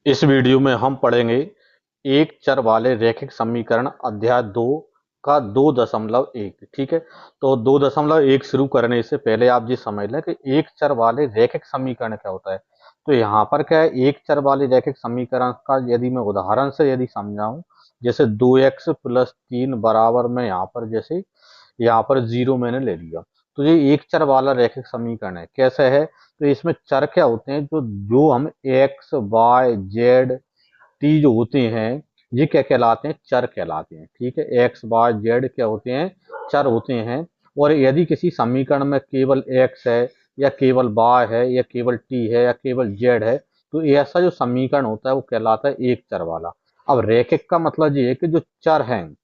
इस वीडियो में हम पढ़ेंगे एक चर वाले रैखिक समीकरण अध्याय 2 का 2.1। ठीक है, तो 2.1 शुरू करने से पहले आप ये समझ लें कि एक चर वाले रैखिक समीकरण क्या होता है। तो यहाँ पर क्या है, एक चर वाले रैखिक समीकरण का यदि मैं उदाहरण से यदि समझाऊं, जैसे 2x+3 बराबर में यहाँ पर जैसे यहाँ पर 0 मैंने ले लिया, तो ये एक चर वाला रैखिक समीकरण है। कैसे है, तो इसमें चर क्या होते हैं, जो जो हम एक्स वाई जेड टी जो होते हैं, ये क्या कहलाते हैं, चर कहलाते हैं। ठीक है, एक्स वाई जेड क्या होते हैं, चर होते हैं। और यदि किसी समीकरण में केवल एक्स है या केवल वाई है या केवल टी है या केवल जेड है, तो ऐसा जो समीकरण होता है वो कहलाता है एक चर वाला। अब रैखिक का मतलब ये है कि जो चर हैं,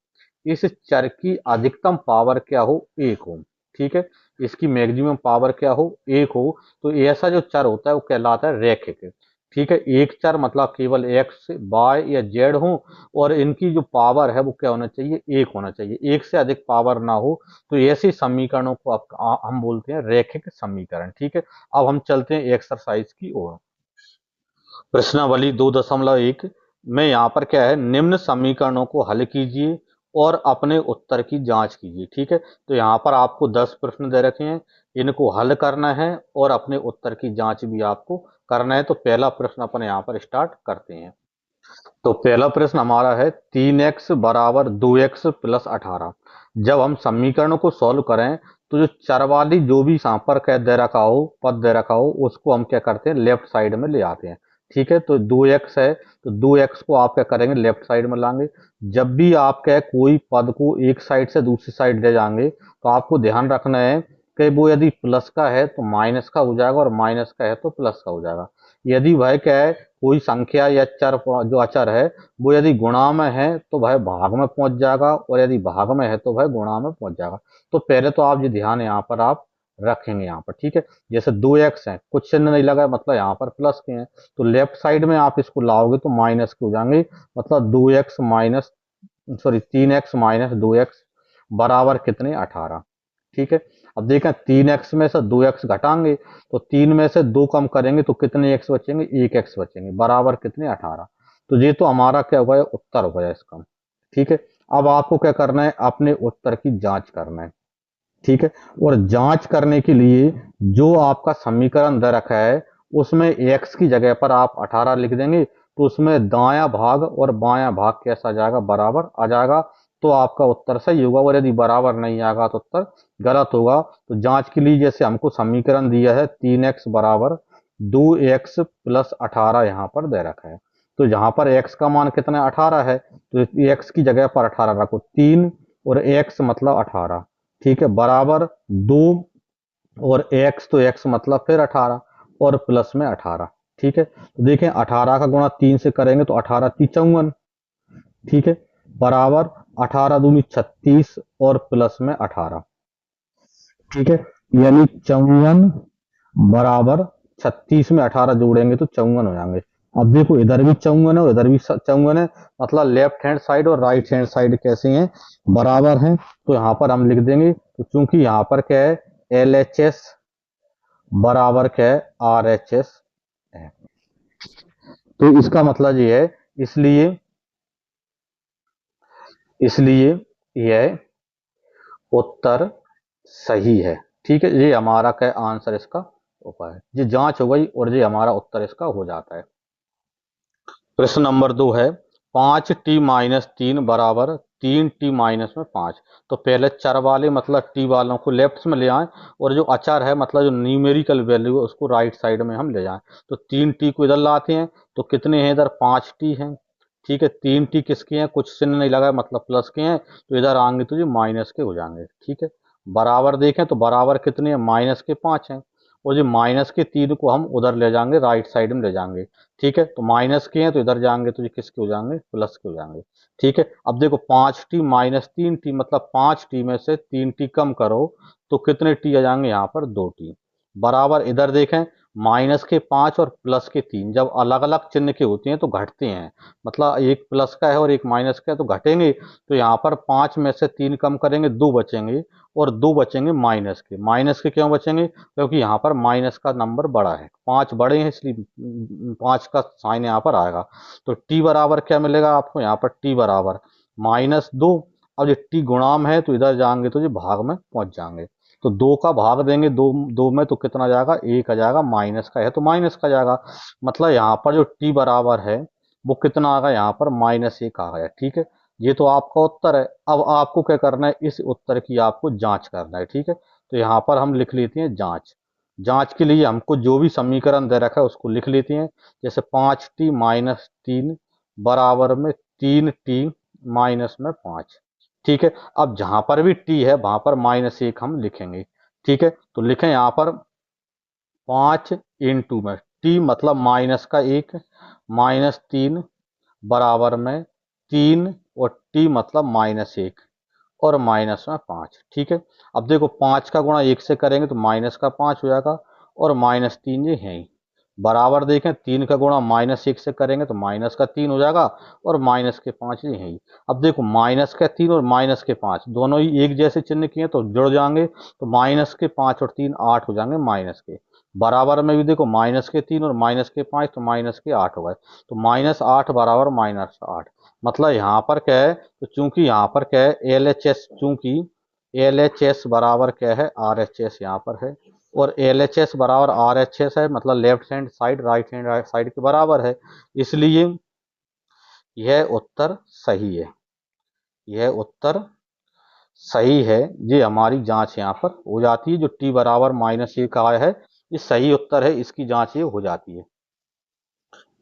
इस चर की अधिकतम पावर क्या हो, एक हो। ठीक है, इसकी मैक्सिमम पावर क्या हो, एक हो। तो ऐसा जो चर होता है वो कहलाता है रैखिक। ठीक है, एक चर मतलब केवल एक्स वाई या जेड हो और इनकी जो पावर है वो क्या होना चाहिए, एक होना चाहिए, एक से अधिक पावर ना हो। तो ऐसे समीकरणों को हम बोलते हैं रैखिक समीकरण। ठीक है, अब हम चलते हैं एक्सरसाइज की ओर। प्रश्नावली 2.1 में यहाँ पर क्या है, निम्न समीकरणों को हल कीजिए और अपने उत्तर की जांच कीजिए। ठीक है, तो यहाँ पर आपको 10 प्रश्न दे रखे हैं, इनको हल करना है और अपने उत्तर की जांच भी आपको करना है। तो पहला प्रश्न अपन यहाँ पर स्टार्ट करते हैं। तो पहला प्रश्न हमारा है 3x बराबर 2x+18। जब हम समीकरणों को सॉल्व करें तो जो चर वाली जो भी यहाँ पर क्या दे रखा हो, पद दे रखा हो, उसको हम क्या करते हैं, लेफ्ट साइड में ले आते हैं। ठीक है, तो 2x है तो 2x को आप क्या करेंगे, लेफ्ट साइड में लाएंगे। जब भी आप क्या कोई पद को एक साइड से दूसरी साइड ले जाएंगे तो आपको ध्यान रखना है कि वो यदि प्लस का है तो माइनस का हो जाएगा और माइनस का है तो प्लस का हो जाएगा। यदि वह क्या है, कोई संख्या या चर जो अचर है वो यदि गुणा में है तो वह भाग में पहुंच जाएगा और यदि भाग में है तो वह गुणा में पहुंच जाएगा। तो पहले तो आप ये ध्यान यहाँ पर आप रखेंगे यहाँ पर। ठीक है, जैसे 2x है, कुछ चिन्ह नहीं लगा, मतलब यहाँ पर प्लस के हैं, तो लेफ्ट साइड में आप इसको लाओगे तो माइनस के हो जाएंगे। मतलब 2x माइनस, सॉरी 3x-2x बराबर कितने, 18। ठीक है, अब देखें 3x में से 2x घटाएंगे तो 3 में से 2 कम करेंगे तो कितने x बचेंगे, 1x बचेंगे, बराबर कितने, 18। तो ये तो हमारा क्या हुआ है, उत्तर हो गया इसका। ठीक है, अब आपको क्या करना है, अपने उत्तर की जांच करना है। ठीक है, और जांच करने के लिए जो आपका समीकरण दे रखा है उसमें x की जगह पर आप 18 लिख देंगे, तो उसमें दाया भाग और बायां भाग कैसा आ जाएगा, बराबर आ जाएगा। तो आपका उत्तर सही होगा। और यदि बराबर नहीं आएगा तो उत्तर गलत होगा। तो जांच के लिए जैसे हमको समीकरण दिया है 3x बराबर 2x+18 यहाँ पर दे रखा है। तो यहाँ पर x का मान कितना, 18 है, तो x की जगह पर 18 रखो, 3 और x मतलब 18। ठीक है, बराबर 2 और x तो x मतलब फिर 18 और प्लस में 18। ठीक है, तो देखें 18 का गुणा 3 से करेंगे तो 18 × 54। ठीक है, बराबर 18 दूनी 36 और प्लस में 18। ठीक है, यानी 54 बराबर 36 में 18 जोड़ेंगे तो 54 हो जाएंगे। अब देखो इधर भी 54 है और इधर भी 54 है, मतलब लेफ्ट हैंड साइड और राइट हैंड साइड कैसे हैं, बराबर हैं। तो यहाँ पर हम लिख देंगे, तो चूंकि यहाँ पर क्या है, LHS बराबर क्या है, RHS है। तो इसका मतलब ये है, इसलिए इसलिए यह उत्तर सही है। ठीक है, ये हमारा क्या आंसर इसका उपाय है। ये जांच हो गई और ये हमारा उत्तर इसका हो जाता है। प्रश्न नंबर 2 है 5t-3 बराबर 3t-5। तो पहले चर वाले मतलब टी वालों को लेफ्ट में ले आए और जो अचर है मतलब जो न्यूमेरिकल वैल्यू है उसको राइट साइड में हम ले जाएं। तो 3t को इधर लाते हैं तो कितने हैं, इधर 5t हैं। ठीक है, 3t किसके हैं, कुछ चिन्ह नहीं लगा मतलब प्लस के हैं, तो इधर आएंगे तो ये माइनस के हो जाएंगे। ठीक है, बराबर देखें तो बराबर कितने हैं, माइनस के 5 हैं। और जो माइनस के 3 को हम उधर ले जाएंगे, राइट साइड में ले जाएंगे। ठीक है, तो माइनस के हैं तो इधर जाएंगे तो ये किसके हो जाएंगे, प्लस के हो जाएंगे। ठीक है, अब देखो 5t-3t मतलब 5t में से 3t कम करो तो कितने टी आ जाएंगे, यहाँ पर 2t। बराबर इधर देखें माइनस के 5 और प्लस के 3 जब अलग अलग चिन्ह के होते हैं तो घटते हैं, मतलब एक प्लस का है और एक माइनस का है तो घटेंगे। तो यहाँ पर 5 में से 3 कम करेंगे, 2 बचेंगे, और 2 बचेंगे माइनस के। माइनस के क्यों बचेंगे? क्योंकि यहाँ पर माइनस का नंबर बड़ा है, 5 बड़े हैं, इसलिए 5 का साइन यहाँ पर आएगा। तो टी बराबर क्या मिलेगा आपको? यहाँ पर टी बराबर -2। अब ये टी गुणाम है तो इधर जाएंगे तो ये भाग में पहुंच जाएंगे। तो 2 का भाग देंगे, 2 2 में तो कितना जाएगा? 1 आ जाएगा, माइनस का है तो माइनस का जाएगा। मतलब यहाँ पर जो टी बराबर है वो कितना आ गया? यहाँ पर -1 आ गया। ठीक है, ये तो आपका उत्तर है। अब आपको क्या करना है? इस उत्तर की आपको जांच करना है। ठीक है, तो यहाँ पर हम लिख लेते हैं जांच। जांच के लिए हमको जो भी समीकरण दे रखा है उसको लिख लेते हैं। जैसे 5t-3 बराबर में 3t माइनस में 5। ठीक है, अब जहां पर भी t है वहां पर -1 हम लिखेंगे। ठीक है, तो लिखें यहाँ पर 5 इंटू में t मतलब माइनस का 1, -3 बराबर में 3, और t मतलब -1 और माइनस में 5। ठीक है, अब देखो 5 का गुणा 1 से करेंगे तो माइनस का 5 हो जाएगा, और -3 ये है ही। बराबर देखें 3 का गुणा -1 से करेंगे तो माइनस का 3 हो जाएगा, और माइनस के 5 ये है ही। अब देखो माइनस का 3 और माइनस के 5 दोनों ही एक जैसे चिन्ह किए तो जुड़ जाएंगे, तो माइनस के 5 और 3 8 हो जाएंगे माइनस के। बराबर में भी देखो माइनस के 3 और माइनस के 5 तो माइनस के 8 हो गए, तो -8 बराबर -8। मतलब यहाँ पर क्या है? तो चूंकि यहाँ पर क्या है? एल एच एस, चूंकि एल एच एस बराबर क्या है? आर एच एस यहाँ पर है, और एल एच एस बराबर आर एच एस है, मतलब left hand side right hand side के बराबर है, इसलिए यह उत्तर सही है। यह उत्तर सही है। ये हमारी जांच यहाँ पर हो जाती है। जो टी बराबर -1 आया है ये सही उत्तर है, इसकी जांच ये हो जाती है।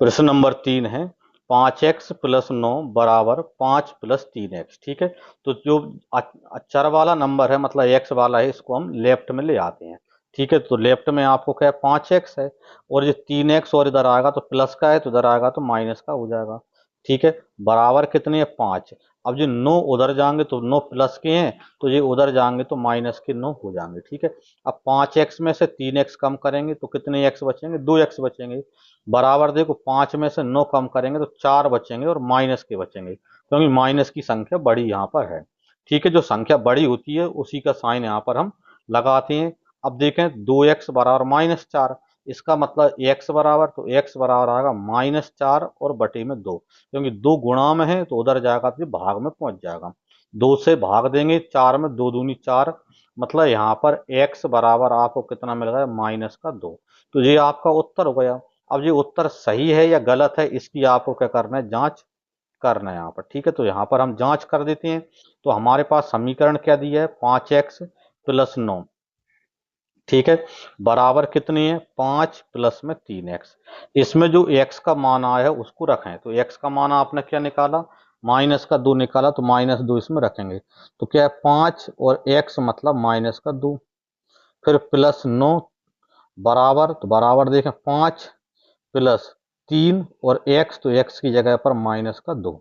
प्रश्न नंबर 3 है 5x + 9 बराबर 5 + 3x। ठीक है, तो जो अचर वाला नंबर है मतलब x वाला है, इसको हम लेफ्ट में ले आते हैं। ठीक है, तो लेफ्ट में आपको क्या है? 5x है, और ये 3x और इधर आएगा तो प्लस का है, तो इधर आएगा तो माइनस का हो जाएगा। ठीक है, बराबर कितने है? 5। अब जो 9 उधर जाएंगे तो 9 प्लस के हैं, तो ये उधर जाएंगे तो माइनस के 9 हो जाएंगे। ठीक है, अब 5x में से 3x कम करेंगे तो कितने x बचेंगे? 2x बचेंगे। बराबर देखो 5 में से 9 कम करेंगे तो 4 बचेंगे, और माइनस के बचेंगे, क्योंकि माइनस की संख्या बड़ी यहाँ पर है। ठीक है, जो संख्या बड़ी होती है उसी का साइन यहाँ पर हम लगाते हैं। अब देखें 2x बराबर -4, इसका मतलब x बराबर, तो x बराबर आएगा -4 और बटे में 2, क्योंकि 2 गुणा में है तो उधर जाएगा तो भाग में पहुंच जाएगा। 2 से भाग देंगे 4 में, 2 दूनी 4, मतलब यहाँ पर x बराबर आपको कितना मिल रहा है? -2। तो ये आपका उत्तर हो गया। अब ये उत्तर सही है या गलत है, इसकी आपको क्या करना है? जांच करना है यहाँ पर। ठीक है, तो यहाँ पर हम जांच कर देते हैं। तो हमारे पास समीकरण क्या दिया है? 5x + 9। ठीक है, बराबर कितनी है? 5 प्लस में 3x। इसमें जो x का मान आया है उसको रखें, तो x का मान आपने क्या निकाला? -2 निकाला, तो -2 इसमें रखेंगे, तो क्या है? 5 और x मतलब -2, फिर +9 बराबर, तो बराबर देखें 5 प्लस 3 और x, तो x की जगह पर -2।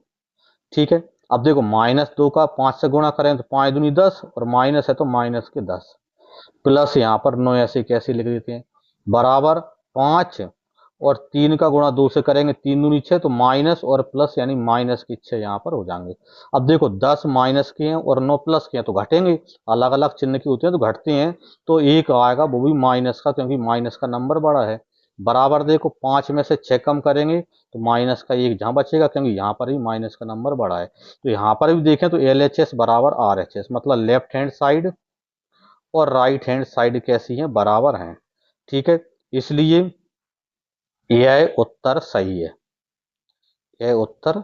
ठीक है, अब देखो -2 का 5 से गुणा करें तो 5 दूनी 10, और माइनस है तो माइनस के 10, प्लस यहाँ पर 9 ऐसे कैसे लिख देते हैं? बराबर 5 और 3 का गुणा 2 से करेंगे, 3 दूनी 6, तो माइनस और प्लस यानी माइनस की 6 यहाँ पर हो जाएंगे। अब देखो 10 माइनस के हैं और 9 प्लस के हैं तो घटेंगे, अलग अलग चिन्ह के होते हैं तो घटते हैं, तो एक आएगा वो भी माइनस का, क्योंकि माइनस का नंबर बड़ा है। बराबर देखो 5 में से 6 कम करेंगे तो माइनस का 1 जहाँ बचेगा, क्योंकि यहाँ पर भी माइनस का नंबर बड़ा है। तो यहाँ पर भी देखें तो एल एच एस बराबर आर एच एस, मतलब लेफ्ट हैंड साइड और राइट हैंड साइड कैसी हैं? बराबर हैं। ठीक है, इसलिए यह उत्तर सही है। यह उत्तर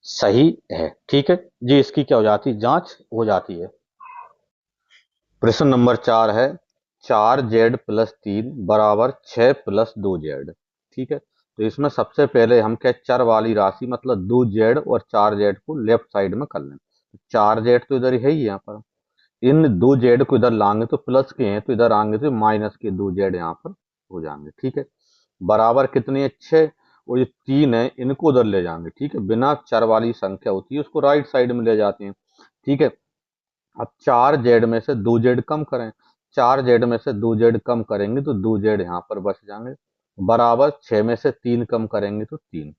सही है। ठीक है जी, इसकी क्या हो जाती है? जांच हो जाती है। प्रश्न नंबर 4 है 4z + 3 बराबर 6 + 2z। ठीक है, तो इसमें सबसे पहले हम क्या? चर वाली राशि मतलब 2z और 4z को लेफ्ट साइड में कर लें। 4z तो इधर है ही यहाँ पर, इन 2z को इधर लाएंगे तो प्लस के हैं, तो इधर आएंगे तो माइनस के 2z यहाँ पर हो जाएंगे। ठीक है, बराबर कितनी है? 6, और ये 3 है इनको उधर ले जाएंगे। ठीक है, बिना चर वाली संख्या होती है उसको राइट साइड में ले जाते हैं। ठीक है, अब 4z में से 2z कम करें, 4 जेड में से 2 जेड कम करेंगे तो 2 जेड यहाँ पर बच जाएंगे, बराबर 6 में से 3 कम करेंगे तो 3।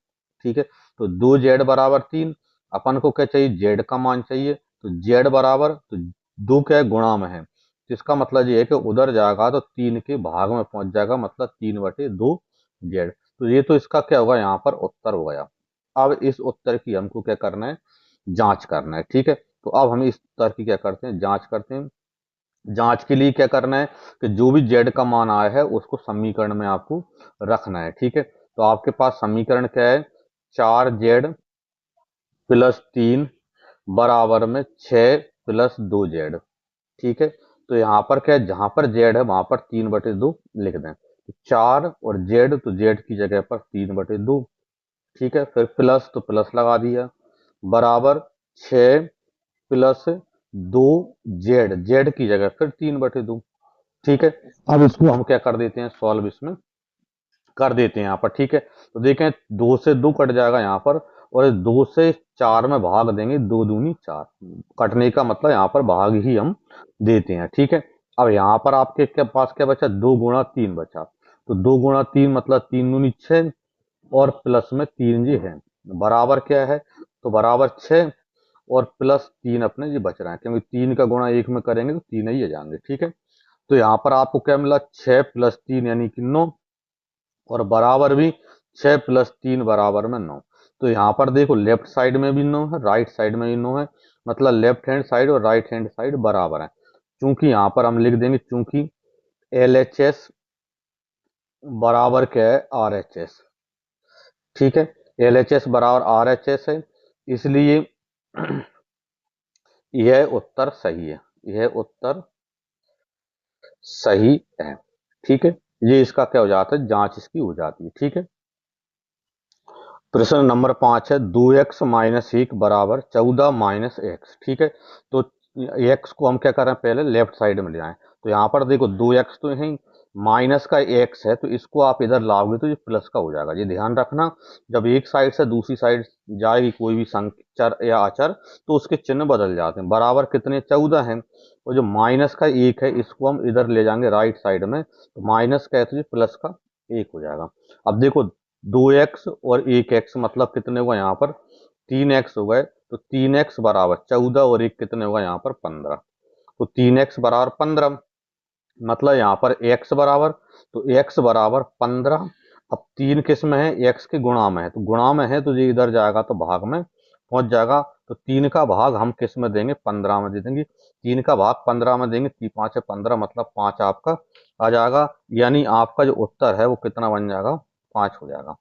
ठीक है, तो 2 जेड बराबर 3। अपन को क्या चाहिए, जेड का मान चाहिए, तो जेड बराबर, तो 2 क्या है, गुणा में है, तो इसका मतलब ये है कि उधर जाएगा तो 3 के भाग में पहुंच जाएगा, मतलब 3/2 जेड। तो ये तो इसका क्या होगा, यहाँ पर उत्तर हो गया। अब इस उत्तर की हमको क्या करना है, जांच करना है। ठीक है, तो अब हम इस उत्तर की क्या करते हैं, जांच करते हैं। जांच के लिए क्या करना है कि जो भी जेड का मान आया है उसको समीकरण में आपको रखना है। ठीक है, तो आपके पास समीकरण क्या है, 4z + 3 बराबर में 6 + 2z। ठीक है, तो यहाँ पर क्या है, जहां पर जेड है वहां पर 3/2 लिख दें, तो 4 और जेड, तो जेड की जगह पर 3/2। ठीक है, फिर प्लस, तो प्लस लगा दिया, बराबर 6 + 2 जेड, जेड की जगह फिर 3/2। ठीक है, अब इसको हम क्या कर देते हैं, सॉल्व इसमें कर देते हैं यहाँ पर। ठीक है, तो देखें 2 से 2 कट जाएगा यहाँ पर, और 2 से 4 में भाग देंगे, 2 दूनी 4, कटने का मतलब यहाँ पर भाग ही हम देते हैं। ठीक है, अब यहाँ पर आपके क्या पास क्या बचा, 2 × 3 बचा, तो 2 × 3 मतलब 3 दूनी 6, और प्लस में 3 जी है, बराबर क्या है, तो बराबर 6, और प्लस 3 अपने जी बच रहे हैं, क्योंकि 3 का गुणा 1 में करेंगे तो 3 ही आ जाएंगे। ठीक है, तो यहाँ पर आपको क्या मिला, 6 + 3 यानी कि 9, और बराबर भी 6 + 3 बराबर में 9। तो यहाँ पर देखो लेफ्ट साइड में भी 9 है, राइट साइड में भी 9 है, मतलब लेफ्ट हैंड साइड और राइट हैंड साइड बराबर है। चूंकि यहाँ पर हम लिख देंगे, चूंकि LHS बराबर क्या है, RHS। ठीक है, LHS बराबर RHS है, इसलिए यह उत्तर सही है, यह उत्तर सही है। ठीक है, ये इसका क्या हो जाता है, जांच इसकी हो जाती है। ठीक है, प्रश्न नंबर 5 है, 2x - 1 बराबर 14 - x। ठीक है, तो x को हम क्या कर रहे हैं, पहले लेफ्ट साइड में ले आए, तो यहाँ पर देखो 2x तो है, माइनस का x है, तो इसको आप इधर लाओगे तो ये प्लस का हो जाएगा। ये ध्यान रखना, जब एक साइड से दूसरी साइड जाएगी कोई भी संख्या चर या अचर, तो उसके चिन्ह बदल जाते हैं। बराबर कितने, 14 है, और जो माइनस का 1 है इसको हम इधर ले जाएंगे राइट साइड में, तो माइनस का है तो ये प्लस का 1 हो जाएगा। अब देखो 2x और 1x मतलब कितने हुआ, यहाँ पर 3x हो गए, तो 3x बराबर 14 और 1 कितने होगा, यहाँ पर 15, तो 3x बराबर 15, मतलब यहाँ पर x बराबर, तो x बराबर 15। अब 3 किस में है, x के गुणा में है, तो गुणा में है तो ये इधर जाएगा तो भाग में पहुंच जाएगा, तो 3 का भाग हम किस में देंगे, 15 में दे देंगे। 3 का भाग 15 में देंगे, 5 है 15, मतलब 5 आपका आ जाएगा, यानी आपका जो उत्तर है वो कितना बन जाएगा, 5 हो जाएगा।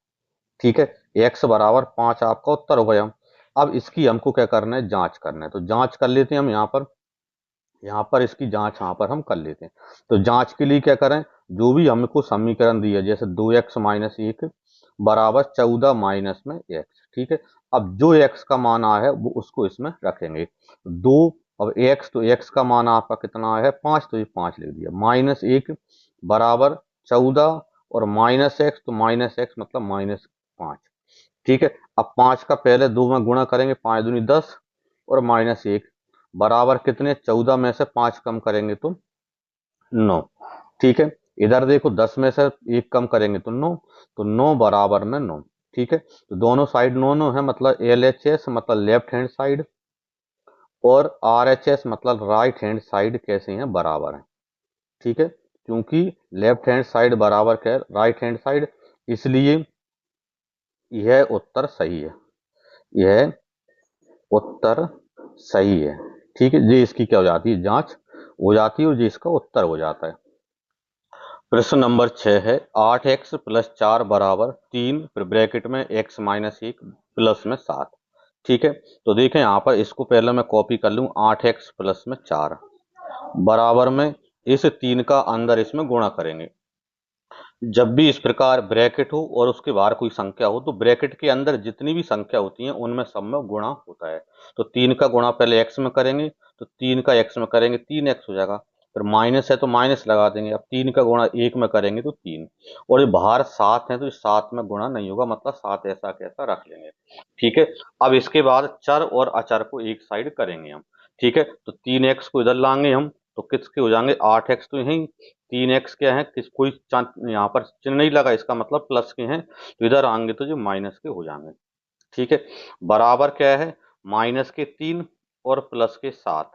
ठीक है, x बराबर 5 आपका उत्तर हो गया। अब इसकी हमको क्या करना है, जांच करना है, तो जांच कर लेते हैं हम यहाँ पर, इसकी जांच यहाँ पर हम कर लेते हैं। तो जांच के लिए क्या करें, जो भी हमको समीकरण दिया, जैसे 2x - 1 बराबर 14 माइनस में x। ठीक है, अब जो x का मान आया है वो उसको इसमें रखेंगे, दो, अब x, तो x का मान आपका कितना आया है, 5, तो ये 5 लिख दिया, -1 बराबर 14, और -x, तो -x मतलब -5। ठीक है, अब 5 का पहले 2 में गुणा करेंगे, 5 दूनी 10, और -1 बराबर कितने, 14 में से 5 कम करेंगे तो 9। ठीक है, इधर देखो 10 में से 1 कम करेंगे तो 9, तो 9 बराबर में 9। ठीक है, तो दोनों साइड 9 9 है, मतलब LHS मतलब लेफ्ट हैंड साइड, और RHS मतलब राइट हैंड साइड कैसे हैं, बराबर है। ठीक है, क्योंकि लेफ्ट हैंड साइड बराबर क्या है, राइट हैंड साइड, इसलिए यह उत्तर सही है, यह उत्तर सही है। ठीक है, ये इसकी क्या हो जाती है, जांच हो जाती है, और ये इसका उत्तर हो जाता है। प्रश्न नंबर 6 है, 8x + 4 बराबर 3, फिर ब्रैकेट में x - 1 प्लस में 7। ठीक है, तो देखें यहाँ पर इसको पहले मैं कॉपी कर लूँ, 8x + 4 बराबर में इस 3 का अंदर इसमें गुणा करेंगे। जब भी इस प्रकार ब्रैकेट हो और उसके बाहर कोई संख्या हो, तो ब्रैकेट के अंदर जितनी भी संख्या होती है उनमें सब में गुणा होता है। तो 3 का गुणा पहले x में करेंगे, तो 3 का x में करेंगे 3x हो जाएगा, फिर माइनस है तो माइनस लगा देंगे, अब 3 का गुणा 1 में करेंगे तो 3, और ये बाहर 7 है तो 7 में गुणा नहीं होगा, मतलब 7 ऐसा कैसा रख लेंगे। ठीक है, अब इसके बाद चर और अचर को एक साइड करेंगे हम। ठीक है, तो 3x को इधर लाएंगे हम, तो किसके हो जाएंगे 8x तो यही 3x क्या है किस कोई यहाँ पर चिन्ह नहीं लगा, इसका मतलब प्लस के हैं, तो इधर आएंगे तो जो माइनस के हो जाएंगे। ठीक है, बराबर क्या है माइनस के 3 और प्लस के 7।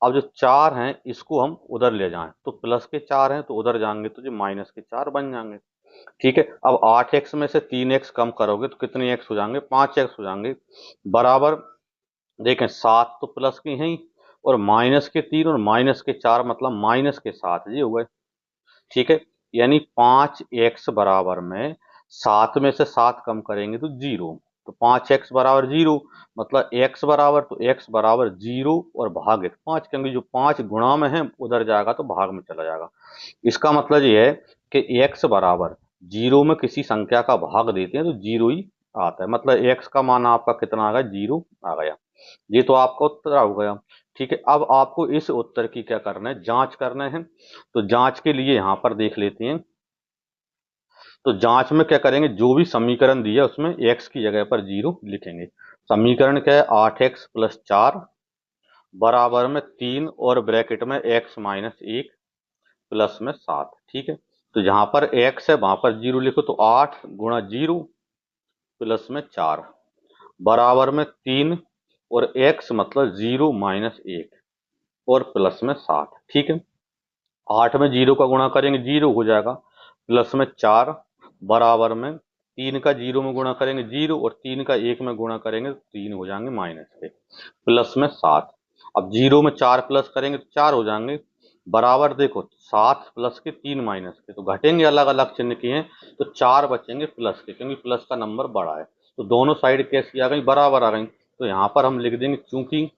अब जो 4 हैं इसको हम उधर ले जाएं तो प्लस के 4 हैं तो उधर जाएंगे तो जो माइनस के 4 बन जाएंगे। ठीक है, अब 8x में से 3x कम करोगे तो कितने x हो जाएंगे 5x हो जाएंगे। बराबर देखें 7 तो प्लस के हैं ही, और माइनस के 3 और माइनस के 4 मतलब माइनस के 7 ये हो गए। ठीक है, यानी 5x बराबर में 7 में से 7 कम करेंगे तो 0, तो 5x बराबर 0 मतलब x बराबर, तो x बराबर 0 और भागित 5, क्योंकि जो 5 गुणा में है उधर जाएगा तो भाग में चला जाएगा। इसका मतलब ये है कि x बराबर 0 में किसी संख्या का भाग देते हैं तो 0 ही आता है, मतलब x का मान आपका कितना आ गया 0 आ गया। ये तो आपका उत्तर हो गया। ठीक है, अब आपको इस उत्तर की क्या करना है जांच करना है, तो जांच के लिए यहां पर देख लेते हैं। तो जांच में क्या करेंगे जो भी समीकरण दिया उसमें x की जगह पर 0 लिखेंगे। समीकरण क्या है 8x प्लस 4 बराबर में 3 और ब्रैकेट में x माइनस 1 प्लस में 7। ठीक है, तो जहां पर x है वहां पर 0 लिखो, तो 8 गुणा 0 प्लस में 4 बराबर में 3 और x मतलब 0 माइनस 1 और प्लस में 7। ठीक है, 8 में 0 का गुणा करेंगे 0 हो जाएगा, प्लस में 4 बराबर में 3 का 0 में गुणा करेंगे 0 और 3 का 1 में गुणा करेंगे तो 3 हो जाएंगे माइनस के, प्लस में 7। अब 0 में 4 प्लस करेंगे तो 4 हो जाएंगे, बराबर देखो 7 प्लस के 3 माइनस के, तो घटेंगे अलग अलग चिन्ह किए हैं तो 4 बचेंगे प्लस के, क्योंकि प्लस का नंबर बड़ा है। तो दोनों साइड कैसी आ गई बराबर आ गई, तो यहाँ पर हम लिख देंगे चूंकि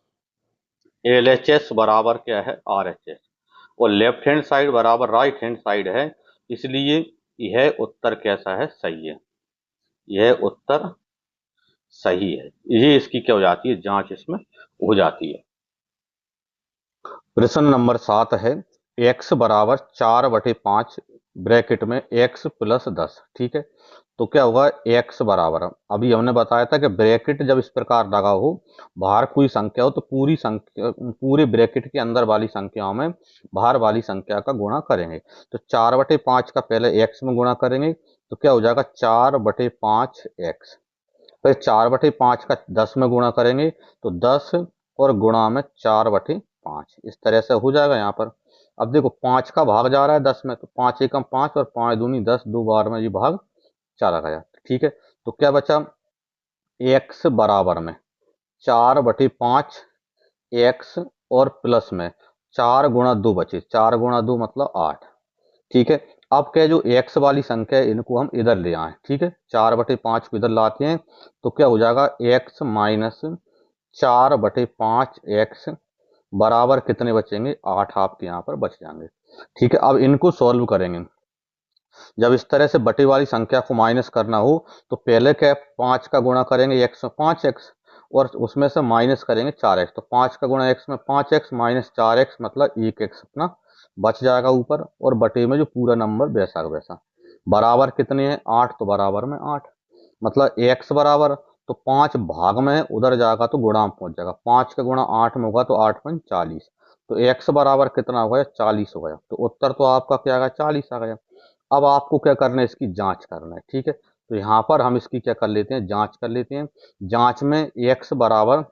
LHS बराबर क्या है RHS और लेफ्ट हैंड साइड बराबर राइट हैंड साइड है, इसलिए यह उत्तर कैसा है सही है, यह उत्तर सही है। ये इसकी क्या हो जाती है जांच इसमें हो जाती है। प्रश्न नंबर 7 है x बराबर 4/5 ब्रैकेट में x प्लस 10। ठीक है, तो क्या होगा x बराबर, अभी हमने बताया था कि ब्रैकेट जब इस प्रकार लगा हो बाहर कोई संख्या हो तो पूरी संख्या पूरे ब्रैकेट के अंदर वाली संख्याओं में बाहर वाली संख्या का गुणा करेंगे। तो 4/5 का पहले x में गुणा करेंगे तो क्या हो जाएगा 4/5x, फिर 4/5 का 10 में गुणा करेंगे तो 10 और गुणा में 4/5, इस तरह से हो जाएगा यहाँ पर। अब देखो 5 का भाग जा रहा है 10 में, तो 5 एकम 5 और 5 दूनी 10, दो बार में ये भाग चला गया। ठीक है, तो क्या बचा x बराबर में 4/5 x और प्लस में 4 गुणा 2 बचे, 4 गुणा 2 मतलब 8। ठीक है, अब क्या जो x वाली संख्या है इनको हम इधर ले आए। ठीक है, 4/5 को इधर लाते हैं तो क्या हो जाएगा x माइनस 4/5x बराबर कितने बचेंगे 8 आपके यहाँ पर बच जाएंगे। ठीक है, अब इनको सॉल्व करेंगे। जब इस तरह से बटे वाली संख्या को माइनस करना हो तो पहले क्या 5 का गुणा करेंगे x में 5x और उसमें से माइनस करेंगे 4x, तो 5 का गुणा x में 5x माइनस 4x मतलब 1x अपना बच जाएगा ऊपर, और बटे में जो पूरा नंबर वैसा का वैसा। बराबर कितने हैं 8, तो बराबर में 8 मतलब x बराबर, तो 5 भाग में है उधर जाएगा तो गुणा में पहुंच जाएगा, 5 का गुणा 8 में होगा तो 8 पंच 40, तो x बराबर कितना हो गया 40 हो गया। तो उत्तर तो आपका क्या आ गया 40 आ गया। अब आपको क्या करना है इसकी जांच करना है। ठीक है, तो यहाँ पर हम इसकी क्या कर लेते हैं जांच कर लेते हैं। जांच में x बराबर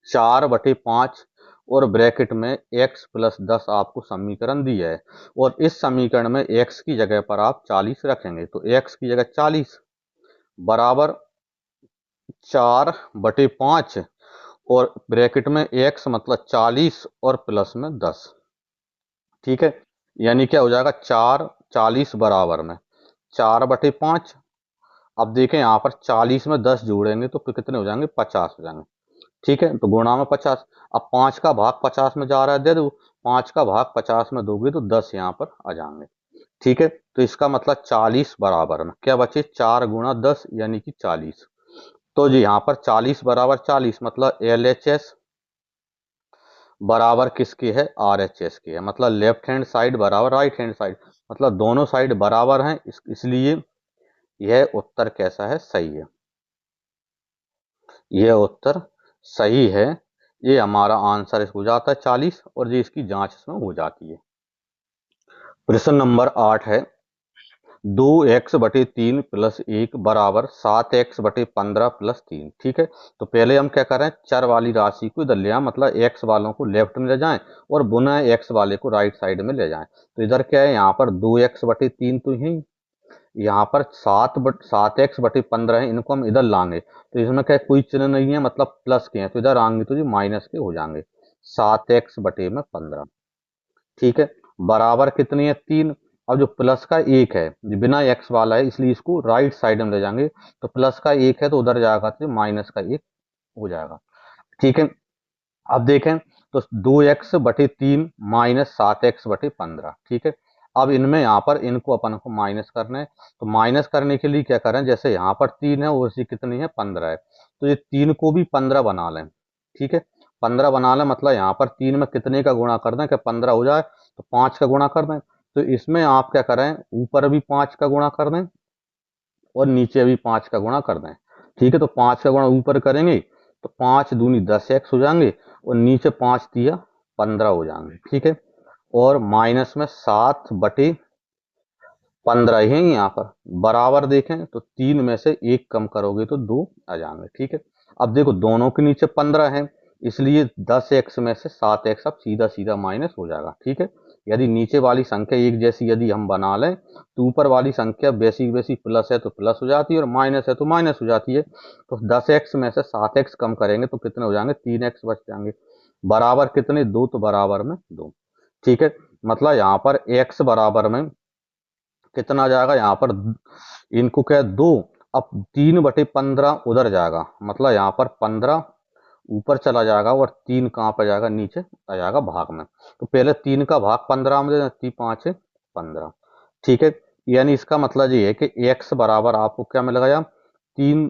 4/5 और ब्रैकेट में x प्लस 10 आपको समीकरण दिया है, और इस समीकरण में x की जगह पर आप 40 रखेंगे, तो x की जगह 40 बराबर 4/5 और ब्रैकेट में x मतलब 40 और प्लस में 10। ठीक है, यानी क्या हो जाएगा 40 बराबर में 4/5। अब देखें यहाँ पर 40 में 10 जोड़ेंगे तो फिर कितने हो जाएंगे 50 हो जाएंगे। ठीक है, तो गुणा में 50, अब 5 का भाग 50 में जा रहा है दे दो, 5 का भाग 50 में दोगे तो 10 यहाँ पर आ जाएंगे। ठीक है, तो इसका मतलब 40 बराबर में क्या बचे 4 गुणा 10 यानी कि 40। तो जी यहाँ पर 40 बराबर 40 मतलब LHS बराबर किसकी है RHS की है, मतलब लेफ्ट हैंड साइड बराबर राइट हैंड साइड, मतलब दोनों साइड बराबर हैं, इसलिए यह उत्तर कैसा है सही है, यह उत्तर सही है। ये हमारा आंसर इसको जाता है 40 और ये इसकी जांच इसमें हो जाती है। प्रश्न नंबर 8 है 2x/3 प्लस 1 बराबर 7x/15 प्लस 3। ठीक है, तो पहले हम क्या करें, चर वाली राशि को इधर ले आए, मतलब एक्स वालों को लेफ्ट में ले जाएं और पुनः एक्स वाले को राइट साइड में ले जाएं। तो इधर क्या है, यहाँ पर 2x/3 तो ही, यहाँ पर 7x/15 है, इनको हम इधर लाएंगे तो इसमें क्या कोई चिन्ह नहीं है, मतलब प्लस के हैं, तो इधर आएंगे तो जी माइनस के हो जाएंगे, 7x/15। ठीक है, बराबर कितनी है 3। अब जो प्लस का 1 है, बिना एक्स वाला है इसलिए इसको राइट साइड में ले जाएंगे, तो प्लस का 1 है तो उधर जाएगा तो माइनस का 1 हो जाएगा। ठीक है, अब देखें तो 2x/3 माइनस 7x/15। ठीक है, अब इनमें यहाँ पर इनको अपन को माइनस करना है, तो माइनस करने के लिए क्या करें, जैसे यहाँ पर 3 है और कितनी है 15 है, तो ये 3 को भी 15 बना लें। ठीक है, 15 बना लें, मतलब यहाँ पर 3 में कितने का गुणा कर दें कि 15 हो जाए, तो 5 का गुणा कर दें। तो इसमें आप क्या करें, ऊपर भी 5 का गुणा कर दें और नीचे भी 5 का गुणा कर दें। ठीक है, तो 5 का गुणा ऊपर करेंगे तो 5 दूनी 10x हो जाएंगे और नीचे 5 दिया 15 हो जाएंगे। ठीक है, और माइनस में 7/15 है यहाँ पर, बराबर देखें तो 3 में से 1 कम करोगे तो 2 आ जाएंगे। ठीक है, अब देखो दोनों के नीचे 15 है, इसलिए 10x में से 7x अब सीधा सीधा माइनस हो जाएगा। ठीक है, यदि नीचे वाली संख्या एक जैसी यदि हम बना लें तो ऊपर वाली संख्या बेसिक बेसिक प्लस है तो प्लस हो जाती है और माइनस है तो माइनस हो जाती है। तो 10x में से 7x कम करेंगे तो कितने हो जाएंगे, 3x बच जाएंगे, बराबर कितने 2, तो बराबर में 2। ठीक है, मतलब यहाँ पर x बराबर में कितना आ जाएगा, यहाँ पर इनको क्या 2, अब 3/15 उधर जाएगा, मतलब यहाँ पर 15 ऊपर चला जाएगा और 3 कहाँ पर जाएगा, नीचे आ जाएगा भाग में। तो पहले 3 का भाग 15 में देना, 5 है 15। ठीक है, यानी इसका मतलब ये है कि x बराबर आपको क्या मिल गया, 3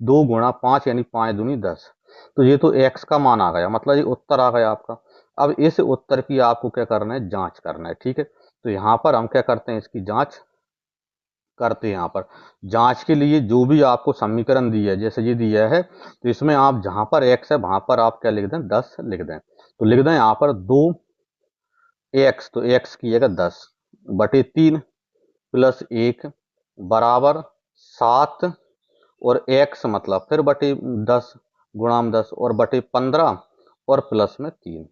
2 गुणा 5 यानी 5 दूनी 10। तो ये तो x का मान आ गया, मतलब ये उत्तर आ गया आपका। अब इस उत्तर की आपको क्या करना है, जांच करना है। ठीक है, तो यहाँ पर हम क्या करते हैं, इसकी जांच करते हैं। यहाँ पर जांच के लिए जो भी आपको समीकरण दिया है, जैसे ये दिया है, तो इसमें आप जहां पर x है वहां पर आप क्या लिख दें, 10 लिख दें। तो लिख दें यहाँ पर 2x, तो x की जगह 10/3 प्लस 1 बराबर 7 और x मतलब फिर बटे 10 गुणा में 10 और बटे 15 और प्लस में 3।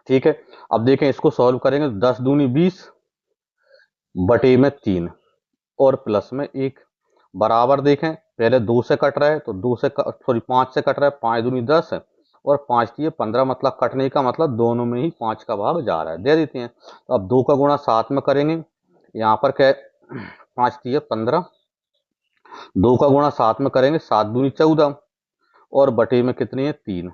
ठीक है, अब देखें इसको सॉल्व करेंगे तो 10 दूनी 20 बटे में 3 और प्लस में 1 बराबर देखें, पहले 2 से कट रहा है तो 2 से सॉरी 5 से कट रहा है, 5 दूनी 10 है और 5 दिए 15, मतलब कटने का मतलब दोनों में ही 5 का भाग जा रहा है, दे देते हैं। तो अब 2 का गुणा 7 में करेंगे, यहाँ पर क्या है 5 दिए 15, 2 का गुणा 7 में करेंगे, 7 दूनी 14 और बटे में कितनी है 3,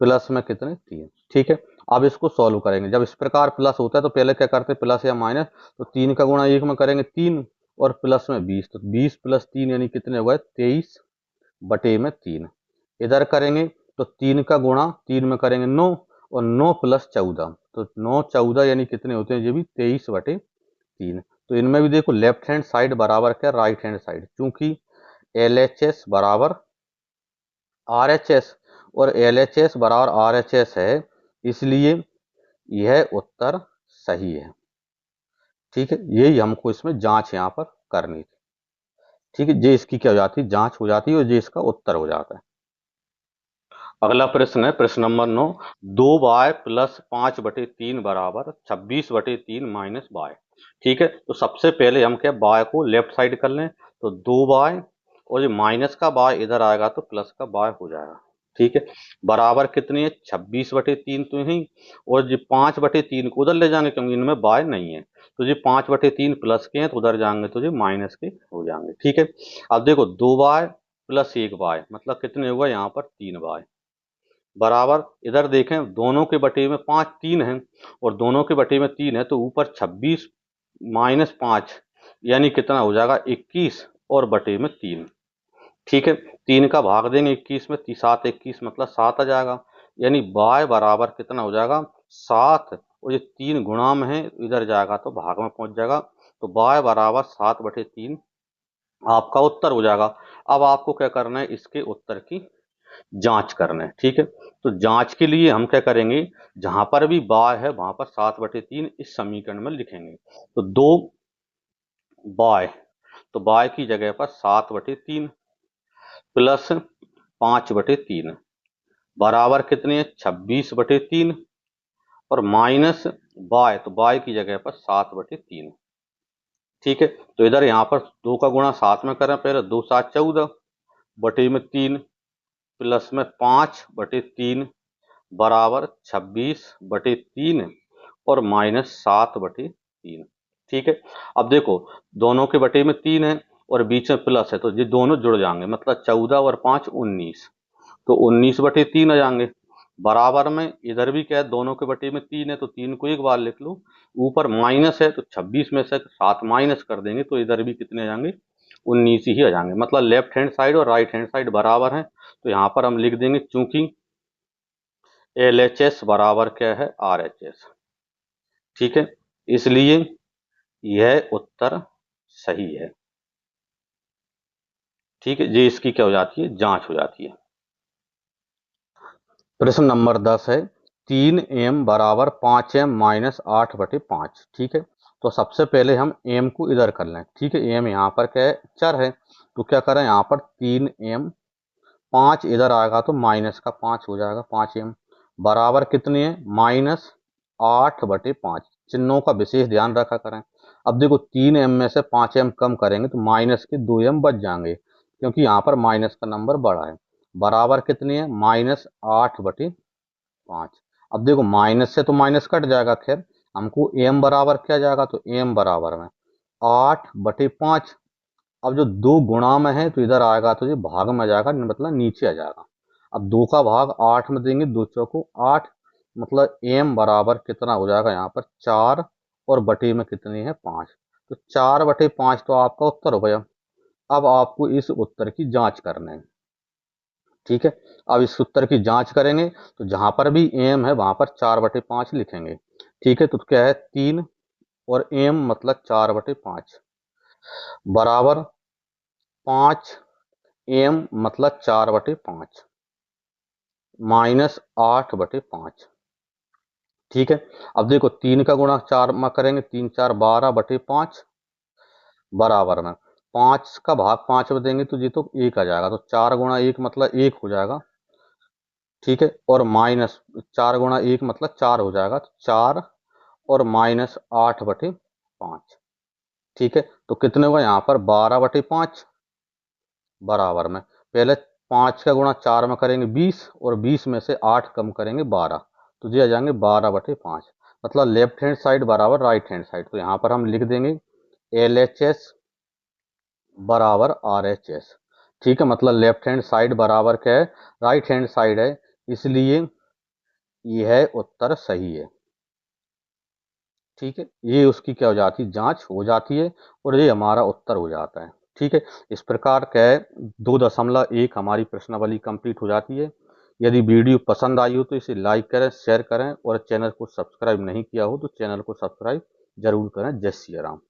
प्लस में कितने 3। ठीक है, अब इसको सॉल्व करेंगे, जब इस प्रकार प्लस होता है तो पहले क्या करते हैं प्लस या माइनस, तो 3 का गुणा 1 में करेंगे 3 और प्लस में 20, तो 20 प्लस 3 यानी कितने हो गए 23/3। इधर करेंगे तो 3 का गुणा 3 में करेंगे 9 और 9 प्लस 14, तो 9 14 यानी कितने होते हैं, ये भी 23/3। तो इनमें भी देखो लेफ्ट हैंड साइड बराबर क्या राइट हैंड साइड, क्योंकि LHS बराबर RHS और LHS बराबर RHS है, इसलिए यह उत्तर सही है। ठीक है, यही हमको इसमें जांच यहाँ पर करनी थी। ठीक है, ये इसकी क्या हो जाती है, जांच हो जाती है और ये इसका उत्तर हो जाता है। अगला प्रश्न है प्रश्न नंबर 9, 2y प्लस 5/3 बराबर 26/3 माइनस y। ठीक है, तो सबसे पहले हम क्या y को लेफ्ट साइड कर लें, तो 2y और ये माइनस का y इधर आएगा तो प्लस का y हो जाएगा। ठीक है, बराबर कितनी है 26/3 तो ही, और ये 5/3 को उधर ले जाएंगे क्योंकि इनमें y नहीं है, तो ये 5/3 प्लस के हैं तो उधर जाएंगे तो ये माइनस के हो जाएंगे। ठीक है, अब देखो 2y प्लस 1y मतलब कितने हुआ, यहाँ पर 3y बराबर, इधर देखें दोनों के बटे में 5 3 है और दोनों के बटे में 3 है, तो ऊपर 26 माइनस 5 यानी कितना हो जाएगा 21 और बटे में 3। ठीक है, 3 का भाग देंगे 21 में, 7 21 मतलब 7 आ जाएगा, यानी y बराबर कितना हो जाएगा 7, और ये 3 गुणा में है इधर जाएगा तो भाग में पहुंच जाएगा, तो y बराबर 7/3 आपका उत्तर हो जाएगा। अब आपको क्या करना है, इसके उत्तर की जांच करना है। ठीक है, तो जांच के लिए हम क्या करेंगे, जहां पर भी बाय है वहां पर 7/3 इस समीकरण में लिखेंगे। तो 2 बाय, तो बाय की जगह पर 7/3 प्लस 5/3 बराबर कितने हैं, 26/3 और माइनस बाय, तो बाय की जगह पर 7/3। ठीक है, तो इधर यहाँ पर 2 का गुणा 7 में करें, पहले 2 7 14 बटे में 3 प्लस में 5/3 बराबर 26/3 और माइनस 7/3। ठीक है, अब देखो दोनों के बटे में 3 है और बीच में प्लस है, तो ये दोनों जुड़ जाएंगे, मतलब 14 और 5 19, तो 19/3 आ जाएंगे। बराबर में इधर भी क्या है, दोनों के बटे में 3 है तो 3 को एक बार लिख लो, ऊपर माइनस है तो 26 में से 7 माइनस कर देंगे तो इधर भी कितने आ जाएंगे, 19 ही आ जाएंगे। मतलब लेफ्ट हैंड साइड और राइट हैंड साइड बराबर है, तो यहाँ पर हम लिख देंगे चूंकि LHS बराबर क्या है, RHS। ठीक है, इसलिए यह उत्तर सही है। ठीक है, ये इसकी क्या हो जाती है, जांच हो जाती है। प्रश्न नंबर 10 है 3m बराबर 5m माइनस 8/5। ठीक है, तो सबसे पहले हम m को इधर कर लें। ठीक है, m यहाँ पर क्या है, चर है, तो क्या करें, यहाँ पर 3m, 5 इधर आएगा तो माइनस का 5 हो जाएगा, 5m बराबर कितनी है, माइनस 8/5। चिन्हों का विशेष ध्यान रखा करें। अब देखो 3m में से 5m कम करेंगे तो माइनस के 2m बच जाएंगे, क्योंकि यहाँ पर माइनस का नंबर बड़ा है। बराबर कितनी है, माइनस 8/5। अब देखो माइनस से तो माइनस कट जाएगा, खैर हमको m बराबर क्या जाएगा, तो m बराबर में 8/5। अब जो 2 गुणा में है तो इधर आएगा तो ये भाग में जाएगा, मतलब नीचे आ जाएगा। अब 2 का भाग 8 में देंगे, 2 चौको 8, मतलब m बराबर कितना हो जाएगा, यहाँ पर 4 और बटे में कितनी है, 5, तो 4/5 तो आपका उत्तर हो गया। अब आपको इस उत्तर की जांच करना है। ठीक है, अब इस उत्तर की जांच करेंगे तो जहां पर भी m है वहां पर 4/5 लिखेंगे। ठीक है, तो क्या है, 3 और m मतलब 4/5 बराबर 5m मतलब 4/5 माइनस 8/5। ठीक है, अब देखो 3 का गुणा 4 में करेंगे, 3 4 12/5 बराबर में 5 का भाग 5 में देंगे तो जी तो 1 आ जाएगा, तो 4 गुणा 1 मतलब 1 हो जाएगा। ठीक है, और माइनस 4 गुणा 1 मतलब 4 हो जाएगा, तो 4 और माइनस 8/5। ठीक है, तो कितने हुआ यहाँ पर, 12/5 बराबर में पहले 5 का गुणा 4 में करेंगे 20 और 20 में से 8 कम करेंगे 12, तो ये आ जाएंगे 12/5। मतलब लेफ्ट हैंड साइड बराबर राइट हैंड साइड, तो यहाँ पर हम लिख देंगे LHS बराबर RHS। ठीक है, मतलब लेफ्ट हैंड साइड बराबर क्या है, राइट हैंड साइड है, इसलिए यह उत्तर सही है। ठीक है, ये उसकी क्या हो जाती है, जांच हो जाती है और ये हमारा उत्तर हो जाता है। ठीक है, इस प्रकार क्या है, 2.1 हमारी प्रश्नावली कंप्लीट हो जाती है। यदि वीडियो पसंद आई हो तो इसे लाइक करें, शेयर करें और चैनल को सब्सक्राइब नहीं किया हो तो चैनल को सब्सक्राइब जरूर करें। जय श्री राम।